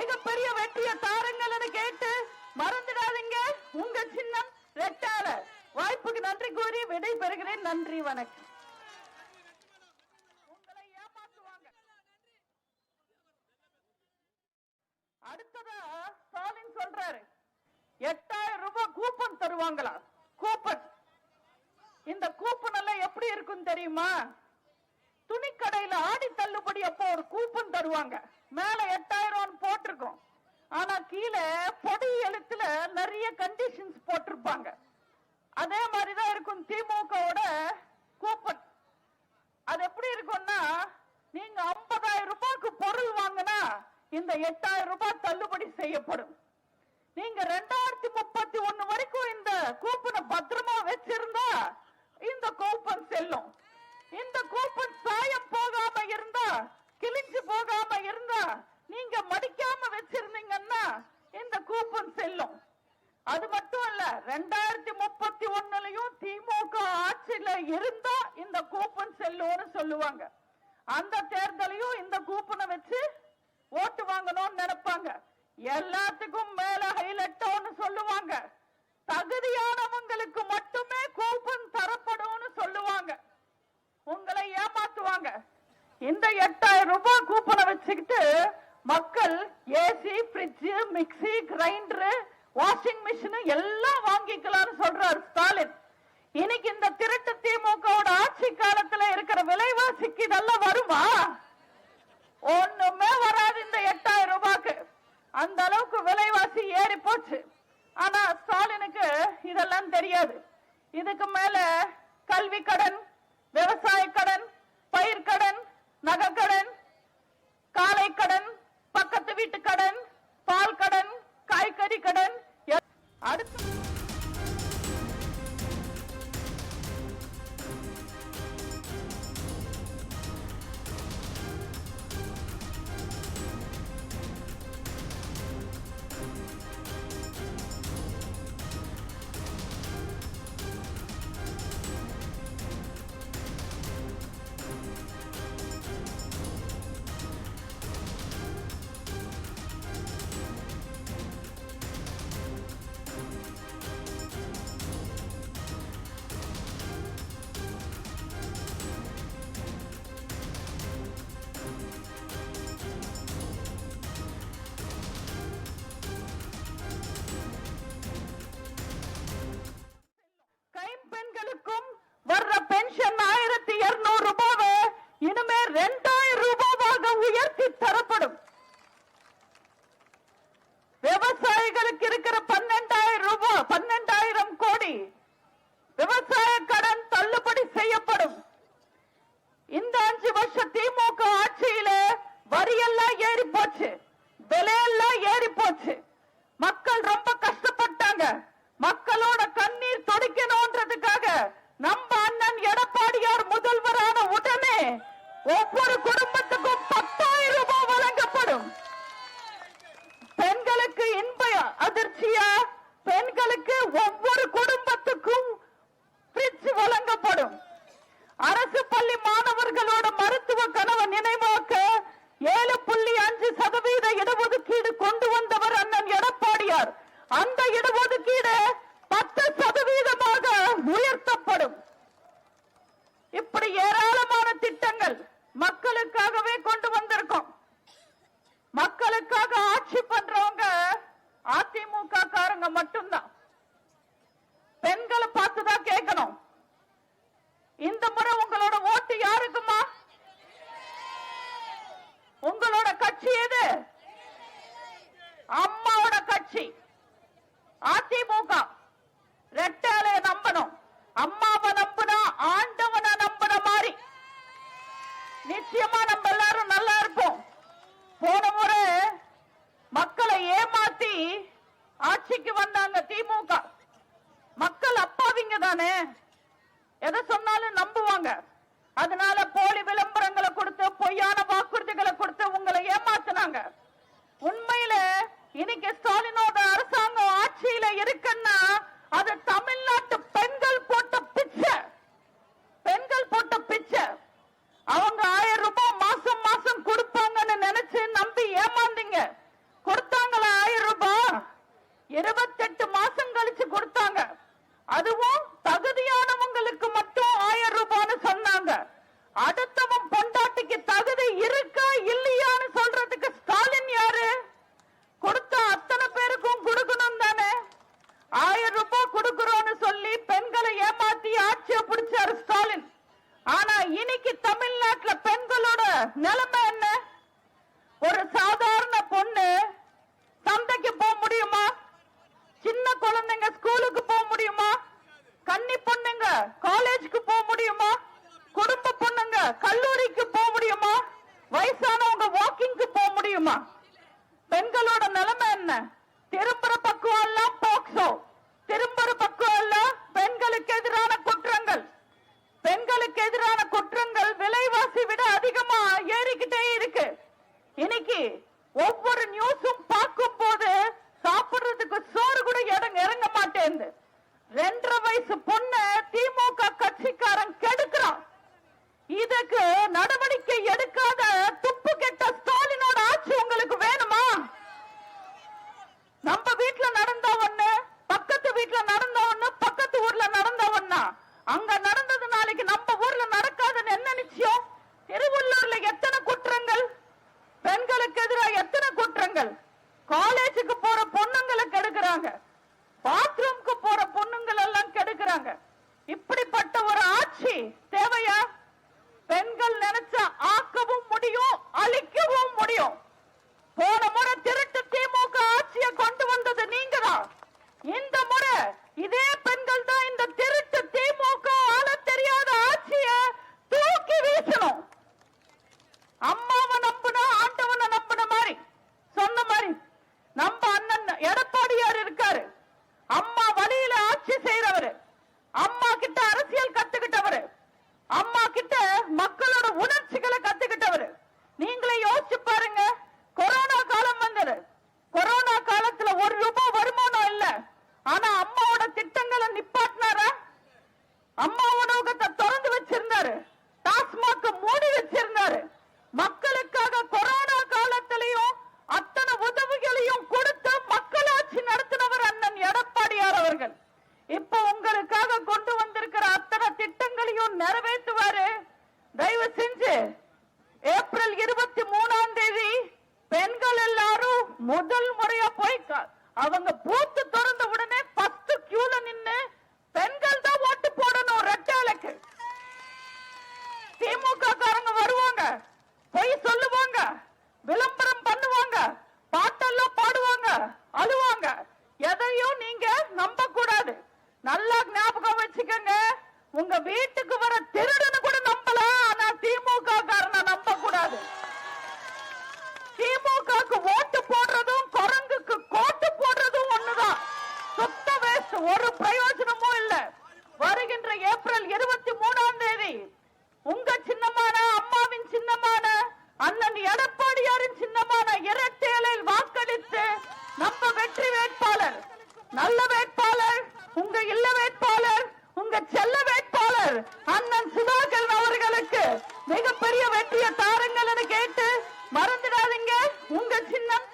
மிகப்பெரிய வெற்றியை தாருங்கள் கேட்டு மறந்துடாதீங்க. உங்க சின்னம் ரெட்டால. வாய்ப்புக்கு நன்றி கூறி விடை பெறுகிறேன். நன்றி, வணக்கம். உங்களை ஏமாற்றுவாங்க. அடுத்ததா ஸ்டாலின் சொல்றாரு 8000 ரூபாய் கூப்பன் தருவாங்களா? கூப்பன். இந்த கூப்பன் எல்லாம் எப்படி இருக்கும் தெரியுமா? துணிக்கடையில ஆடி தள்ளுபடி அப்போ ஒரு கூப்பன் தருவாங்க. மேல 8000 போட்டிருக்கும். ஆனா கீழே பொடி எழுத்துல நிறைய கண்டிஷன்ஸ் போட்டிருப்பாங்க. அதே மாதிரிதான் இருக்கும் திமுகவோட கூப்பன். அது எப்படி இருக்கும்னா, நீங்க 50,000 ரூபாய்க்கு பொருள் வாங்கினா இந்த 8000 ரூபாய் தள்ளுபடி செய்யப்படும். நீங்க 2031 வரைக்கும் இந்த கூப்பனை பத்திரமா வச்சிருந்தா இந்த கூப்பன் செல்லும். இந்த கூப்பன் சாயம் போகாம இருந்தா, கிழிஞ்சு போகாம இருந்தா, நீங்க மடிக்காம வச்சிருந்தீங்கன்னா இந்த கூப்பன் செல்லும். அது மட்டும் இல்ல, 2031லயும் திமுக ஆட்சியில இருந்தா இந்த கூப்பன் செல்லும்னு சொல்லுவாங்க. அந்த தேர்தலையும் இந்த கூப்பனை வச்சு ஓட்டு வாங்கணும்னு நினைப்பாங்க. எல்லாத்துக்கும் மேல ஹைலைட் சொல்லுவாங்க, தகுதியானவங்களுக்கு மட்டுமே கூப்பன் தரப்படும் சொல்லுவாங்க. உங்களை ஏமாத்துவாங்க. இந்த 8000 ரூபாய் கூப்பனை வச்சுக்கிட்டு மக்கள் AC, fridge, mixie, grinder, washing machine எல்லாம் வாங்கிக்கலாம்னு சொல்றாரு ஸ்டாலின். இன்னைக்கு இந்த திருட்டு திமுகவோட ஆட்சி காலத்துல இருக்கிற விலைவாசிக்கு இதெல்லாம் வருமா? ஒண்ணுமே வராது. இந்த 8000 ரூபாய்க்கு அந்த அளவுக்கு விலைவாசி ஏறி போச்சு. ஆனா ஸ்டாலினுக்கு இதெல்லாம் தெரியாது. இதுக்கு மேல கல்வி கடன், விவசாய கடன், பயிர் கடன், நகை கடன், காலை கடன், பக்கத்து வீட்டு கடன், பால் கடன், காய்கறி கடன். அடுத்து வர்ற பென்ஷன் 1200 ரூபாவை இனிமே 2000 ரூபாவாக உயர்த்தி தரப்படும். விவசாயிகளுக்கு இருக்கிற 12,000 ரூபாய், 12,000 கோடி விவசாய கடன் தள்ளுபடி செய்யப்படும். இந்த 5 வருஷம் திமுக ஆட்சியில வரியெல்லாம் ஏறி போச்சு, விலையெல்லாம் ஏறி போச்சு. மக்கள் ரொம்ப கஷ்டப்பட்டாங்க. மக்களோட கண்ணீர் துடைக்கணும்ன்றதுக்காக நம்ம அண்ணன் எடப்பாடியார் முதல்வரான உடனே ஒவ்வொரு குடும்பத்துக்கும் 10,000 ரூபாய் வழங்கப்படும். பெண்களுக்கு இன்ப அதிர்ச்சியா பெண்களுக்கு ஒவ்வொரு குடும்பத்துக்கும் ஃப்ரிட்ஜ் வழங்கப்படும். அரசு பள்ளி மாணவர்களோட மருத்துவ கனவை நினைவாக்க 7.5% இடஒதுக்கீடு கொண்டு வந்தவர் அண்ணன் எடப்பாடியார். அந்த இடஒதுக்கீடு 10% உயர்த்தப்படும். இப்படி ஏராளமான திட்டங்கள் மக்களுக்காகவே கொண்டு வந்திருக்கோம். மக்களுக்காக ஆட்சி பண்றவங்க அதிமுக காரங்க மட்டும்தான். பெண்களை பார்த்துதான் கேட்கணும். இந்த முறை உங்களோட ஓட்டு யாருக்குமா? உங்களோட கட்சி எது? அம்மாவோட கட்சி அதிமுக. ரெட்டாலே நம்பணும். அம்மாவை நம்பினா ஆண்டவனை நம்பின மாதிரி நிச்சயமா நம்ம எல்லாரும் நல்லா இருப்போம். போன முறை மக்களை ஏமாத்தி ஆட்சிக்கு வந்தாங்க திமுக. மக்கள் அப்பாவிங்க தானே, எதை சொன்னாலும் நம்புவாங்க. அதனால போலி விளம்பரங்களை கொடுத்து, பொய்யான வாக்குறுதிகளை கொடுத்து உங்களை ஏமாத்தினாங்க. உண்மையில இன்னைக்கு ஸ்டாலினோட அரசாங்கம் ஆட்சியில இருக்குன்னா அது தமிழ்நாட்டு பெண்கள் போட்ட பிச்சை. பெண்கள் போட்ட பிச்சை. அவங்க 1000 ரூபாய் மாசம் மாசம் கொடுப்பாங்கன்னு நினைச்சு நம்பி ஏமாந்தீங்க. கொடுத்த 28 மாசம் கழிச்சு கொடுத்தாங்க. அதுவும் தகுதியானவங்களுக்கு மட்டும் 1000 ரூபான்னு சொன்னாங்க. அடுத்தவன் பொண்டாட்டிக்கு தகுதி இருக்கா இல்லையான்னு சொல்றதுக்கு ஸ்டாலின் யாரு? கொடுத்த அத்தனை பேருக்கும் கொடுக்கணும் தானே. 1000 ரூபாய் கொடுக்கிறோம்னு சொல்லி பெண்களை ஏமாத்தி ஆட்சியை பிடிச்சாரு ஸ்டாலின். ஆனா இன்னைக்கு தமிழ்நாட்டுல பெண்களோட நிலைமை என்ன? ஒரு சாதாரண பொண்ணு சந்தைக்கு போக முடியுமா? சின்ன குழந்தைங்க ஸ்கூலுக்கு போக முடியுமா? கன்னி பொண்ணுங்க காலேஜுக்கு போக முடியுமா? குடும்ப பொண்ணுங்க கல்லூரிக்கு போக முடியுமா? வயசானவங்க வாக்கிங்க்கு போக முடியுமா? பெண்களோட நிலைமை என்ன? திரும்புற பக்கம் எல்லாம் போக்சோ, திரும்புற பக்கம் எல்லாம் பெண்களுக்கு எதிரான குற்றங்கள். பெண்களுக்கு எதிரான குற்றங்கள் விலைவாசி விட அதிகமா ஏறிக்கிட்டே இருக்கு. இன்னைக்கு ஒவ்வொரு நியூஸும் பார்க்கும் போது சாப்பிடுறதுக்கு சோறு கூட இறங்க மாட்டேங்குது. 2.5 வயசு பொண்ணு திமுக கட்சிக்காரன் கெடுக்கிறான். இதுக்கு நடவடிக்கை எடுக்காத துப்பு கெட்ட ஸ்டாலினோட ஆட்சி உங்களுக்கு வேணுமா? நம்ம வீட்டுல நடந்த ஒண்ணு, பக்கத்து வீட்டுல நடந்த ஒண்ணு, பக்கத்து ஊர்ல நடந்த ஒண்ணா? அங்க நடந்தது நாளைக்கு நம்ம ஊர்ல நடக்காதுன்னு என்ன நிச்சயம்? திருவள்ளூர்ல எத்தனை குற்றங்கள், பெண்களுக்கு எதிராக எத்தனை குற்றங்கள். காலேஜுக்கு போற பொண்ணுங்களை கெடுக்கிறாங்க, பாத்ரூம்க்கு போற பொண்ணுங்கள் எல்லாம் கெடுக்கிறாங்க. இப்படிப்பட்ட ஒரு ஆட்சி தேவையா? பெண்கள் நினைச்சா ஆக்கவும் முடியும், அழிக்கவும் முடியும். போன முறை திருட்டு திமுக ஆட்சியை கொண்டு வந்தது நீங்க தான். இந்த முறை இதே பெண்கள் தான் இந்த திருட்டு திமுக ஆள தெரியாத ஆட்சியை தூக்கி வீசணும். அம்மாவை நம்பினா ஆண்டவனை நம்பின மாதிரி சொன்ன மாதிரி நம்ம அண்ணன் எடப்பாடியார் இருக்காரு. அம்மா வழியில ஆட்சி செய்யறவரு, அம்மா கிட்ட அரசியல் கத்துக்கிட்டவரு, அம்மா கிட்ட மக்களோட உணர்ச்சிகளை கத்துக்கிட்டவரு. நீங்களே யோசிச்சு பாருங்க. கொரோனா காலம் வந்தது. கொரோனா காலத்துல 1 ரூபாய் வருமானம் இல்ல. ஆனா அம்மாவோட திட்டங்களை நிப்பாட்டினாரா? அம்மா உணவகத்தை திறந்து வச்சிருந்தாரு, டாஸ்மாக் மூடி வச்சிருந்தாரு. மக்களுக்காக கொரோனா காலத்திலையும் அத்தனை உதவிகளையும் கொடுத்து மக்களாட்சி நடத்தினவர் அண்ணன் எடப்பாடியார் அவர்கள். இப்ப உங்களுக்காக கொண்டு வந்திருக்கிற அத்தனை திட்டங்களையும் நிறைவேற்றுவாரு. தயவு செஞ்சு ஏப்ரல் 23ஆம் தேதி பெண்கள் எல்லாரும் முதல் முறையா போய் அவங்க பூத்து திறந்த உடனே 10 கியூல நின்னு பெண்கள் தான் ஓட்டு போடணும். ரெட்டைக்கு திமுக காரங்க வருவாங்க, போய் சொல்லுவாங்க, விளம்பரம் பண்ணுவாங்க, பாட்டெல்லாம் பாடுவாங்க, அழுவாங்க. எதையும் நீங்க நம்ப கூடாது. நல்லா ஞாபகம் வச்சுக்கங்க. உங்க வீட்டுக்கு வர திருடனு கூட நம்பலாம், ஆனா திமுக காரனை நம்ப கூடாது. திமுகக்கு ஓட்டு போடுறதும் குரங்குக்கு கோட்டு போடுறதும் ஒண்ணுதான். சுத்த வேஸ்ட், ஒரு பிரயோஜனமும் இல்ல. வருகின்ற ஏப்ரல் 23ஆம் தேதி உங்க சின்னமான, அம்மாவின் சின்னமான, அண்ணன் எடப்பாடியாரின் சின்னமான இரட்டையலில் வாக்களித்து நம்ம வெற்றி வேட்பாளர், நல்ல வேட்பாளர், உங்க இல்ல வேட்பாளர், உங்க செல்ல வேட்பாளர் அண்ணன் சுதாகர் அவர்களுக்கு மிகப்பெரிய வெற்றியை தாருங்கள் கேட்டு மறந்துடாதீங்க. உங்க சின்னம்